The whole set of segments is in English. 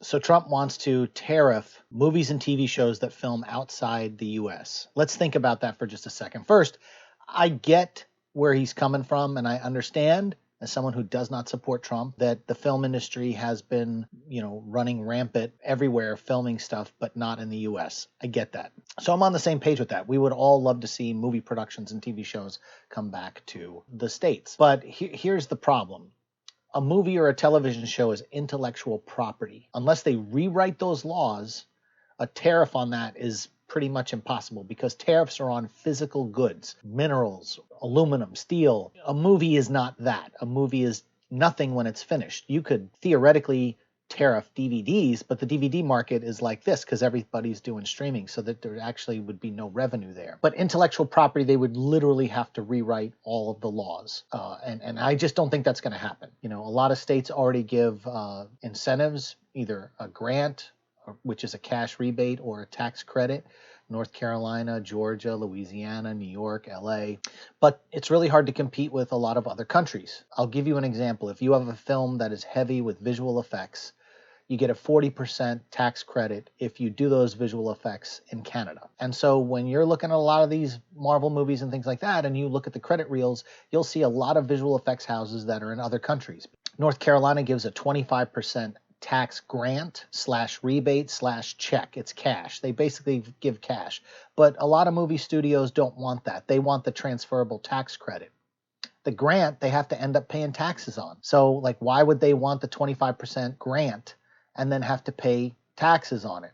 So Trump wants to tariff movies and TV shows that film outside the US. Let's think about that for just a second. First, I get where he's coming from, and I understand, as someone who does not support Trump, that the film industry has been, running rampant everywhere, filming stuff, but not in the US. I get that. So I'm on the same page with that. We would all love to see movie productions and TV shows come back to the States. But here's the problem. A movie or a television show is intellectual property. Unless they rewrite those laws, a tariff on that is pretty much impossible because tariffs are on physical goods, minerals, aluminum, steel. A movie is not that. A movie is nothing when it's finished. You could theoretically tariff DVDs, but the DVD market is like this because everybody's doing streaming, so that there actually would be no revenue there. But intellectual property, they would literally have to rewrite all of the laws, and I just don't think that's going to happen. A lot of states already give incentives, either a grant, which is a cash rebate, or a tax credit. North Carolina, Georgia, Louisiana, New York, LA. But it's really hard to compete with a lot of other countries. I'll give you an example. If you have a film that is heavy with visual effects, you get a 40% tax credit if you do those visual effects in Canada. And so when you're looking at a lot of these Marvel movies and things like that, and you look at the credit reels, you'll see a lot of visual effects houses that are in other countries. North Carolina gives a 25% tax grant / rebate / check. It's cash. They basically give cash. But a lot of movie studios don't want that. They want the transferable tax credit. The grant, they have to end up paying taxes on. So, why would they want the 25% grant and then have to pay taxes on it?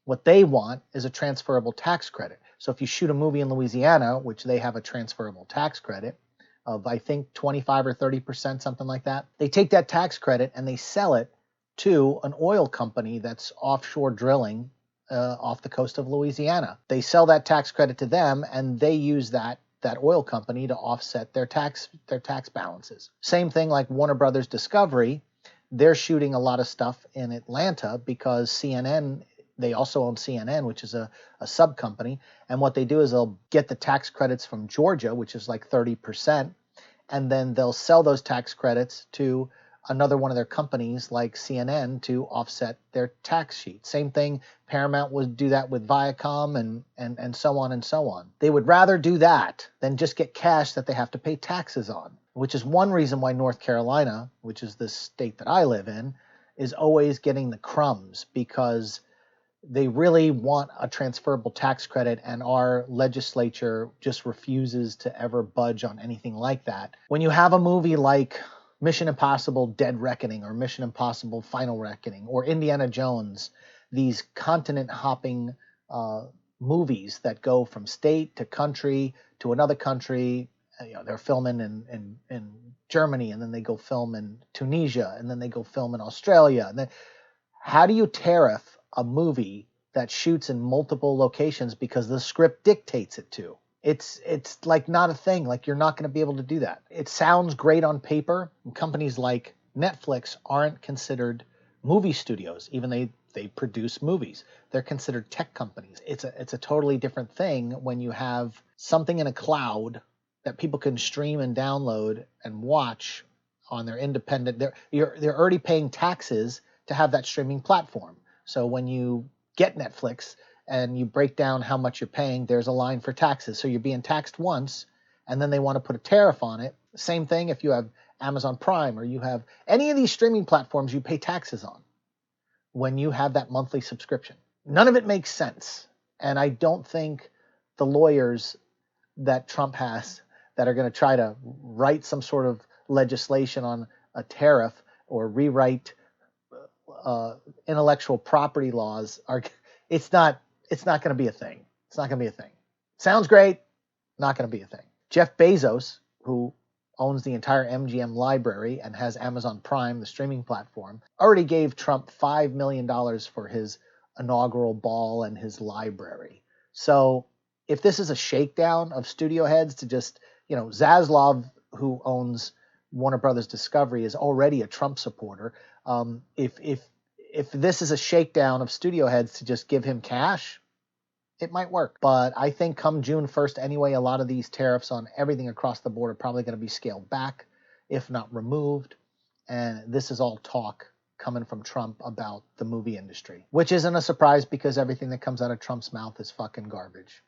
What they want is a transferable tax credit. So if you shoot a movie in Louisiana, which they have a transferable tax credit of, I think, 25 or 30%, something like that, they take that tax credit and they sell it to an oil company that's offshore drilling off the coast of Louisiana. They sell that tax credit to them, and they use that oil company to offset their tax balances. Same thing like Warner Brothers Discovery. They're shooting a lot of stuff in Atlanta because CNN, they also own CNN, which is a sub company. And what they do is they'll get the tax credits from Georgia, which is like 30%, and then they'll sell those tax credits to another one of their companies like CNN to offset their tax sheet. Same thing, Paramount would do that with Viacom and so on and so on. They would rather do that than just get cash that they have to pay taxes on, which is one reason why North Carolina, which is the state that I live in, is always getting the crumbs, because they really want a transferable tax credit, and our legislature just refuses to ever budge on anything like that. When you have a movie like Mission Impossible Dead Reckoning or Mission Impossible Final Reckoning or Indiana Jones, these continent-hopping movies that go from state to country to another country. They're filming in Germany, and then they go film in Tunisia, and then they go film in Australia. And then, how do you tariff a movie that shoots in multiple locations because the script dictates it to? It's not a thing. You're not going to be able to do that. It sounds great on paper. And companies like Netflix aren't considered movie studios, even they produce movies. They're considered tech companies. It's a totally different thing when you have something in a cloud that people can stream and download and watch on their independent. They're already paying taxes to have that streaming platform. So when you get Netflix and you break down how much you're paying, there's a line for taxes. So you're being taxed once, and then they want to put a tariff on it. Same thing if you have Amazon Prime or you have any of these streaming platforms you pay taxes on when you have that monthly subscription. None of it makes sense. And I don't think the lawyers that Trump has that are going to try to write some sort of legislation on a tariff or rewrite intellectual property laws it's not going to be a thing. It's not going to be a thing. Sounds great, not going to be a thing. Jeff Bezos, who owns the entire MGM library and has Amazon Prime, the streaming platform, already gave Trump $5 million for his inaugural ball and his library. So if this is a shakedown of studio heads to just, Zaslav, who owns Warner Brothers Discovery, is already a Trump supporter. If this is a shakedown of studio heads to just give him cash, it might work. But I think come June 1st anyway, a lot of these tariffs on everything across the board are probably going to be scaled back, if not removed. And this is all talk coming from Trump about the movie industry, which isn't a surprise because everything that comes out of Trump's mouth is fucking garbage.